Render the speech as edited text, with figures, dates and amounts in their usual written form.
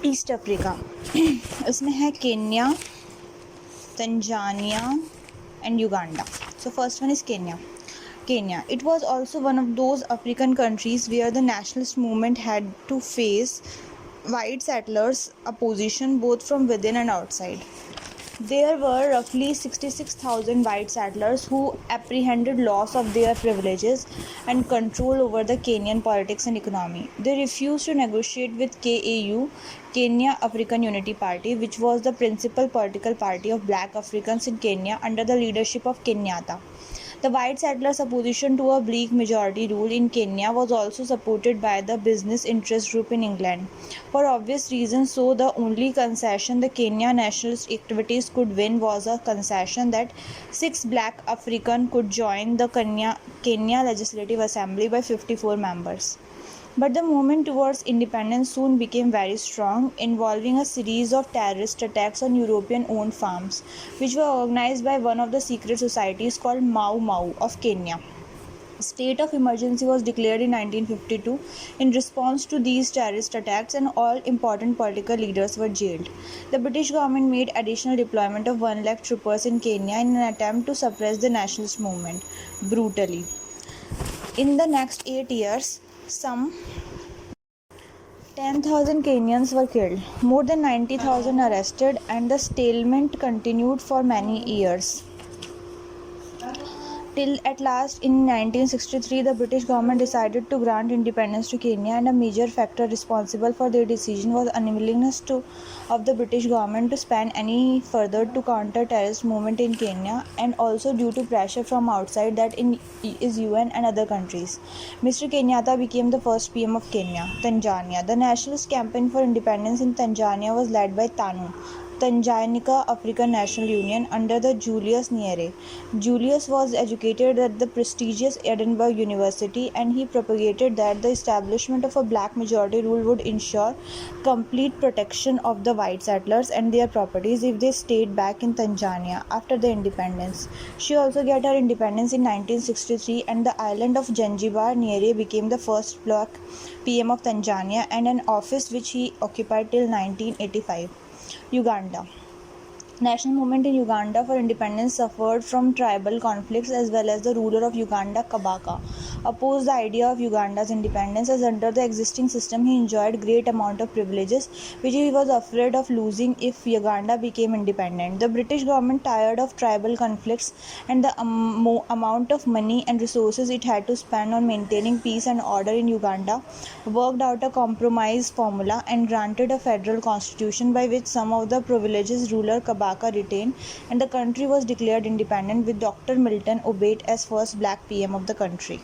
East Africa इसमें है Kenya, Tanzania and Uganda. So first one is Kenya. Kenya. It was also one of those African countries where the nationalist movement had to face white settlers' opposition both from within and outside. There were roughly 66,000 white settlers who apprehended loss of their privileges and control over the Kenyan politics and economy. They refused to negotiate with KAU, Kenya African Unity Party, which was the principal political party of black Africans in Kenya under the leadership of Kenyatta. The white settlers' opposition to a bleak majority rule in Kenya was also supported by the business interest group in England. For obvious reasons, so the only concession the Kenya nationalist activities could win was a concession that 6 black Africans could join the Kenya Legislative Assembly by 54 members. But the movement towards independence soon became very strong, involving a series of terrorist attacks on European-owned farms, which were organized by one of the secret societies called Mau Mau of Kenya. State of emergency was declared in 1952 in response to these terrorist attacks, and all important political leaders were jailed. The British government made additional deployment of 1 lakh troopers in Kenya in an attempt to suppress the nationalist movement brutally. In the next 8 years, some 10,000 Kenyans were killed, more than 90,000 arrested, and the stalemate continued for many years. Till at last in 1963 the British government decided to grant independence to Kenya, and a major factor responsible for their decision was unwillingness of the British government to spend any further to counter terrorist movement in Kenya, and also due to pressure from outside, that is UN and other countries. Mr. Kenyatta became the first PM of Kenya. Tanzania. The nationalist campaign for independence in Tanzania was led by TANU, Tanganyika African National Union, under the Julius Nyerere. Julius was educated at the prestigious Edinburgh University, and he propagated that the establishment of a black majority rule would ensure complete protection of the white settlers and their properties if they stayed back in Tanzania after the independence. She also got her independence in 1963, and the island of Zanzibar. Nyerere became the first black PM of Tanzania, and an office which he occupied till 1985. Uganda. National movement in Uganda for independence suffered from tribal conflicts, as well as the ruler of Uganda, Kabaka, opposed the idea of Uganda's independence, as under the existing system he enjoyed great amount of privileges which he was afraid of losing if Uganda became independent. The British government, tired of tribal conflicts and the amount of money and resources it had to spend on maintaining peace and order in Uganda, worked out a compromise formula and granted a federal constitution by which some of the privileges ruler Kabaka retained, and the country was declared independent, with Dr. Milton Obote as first black PM of the country.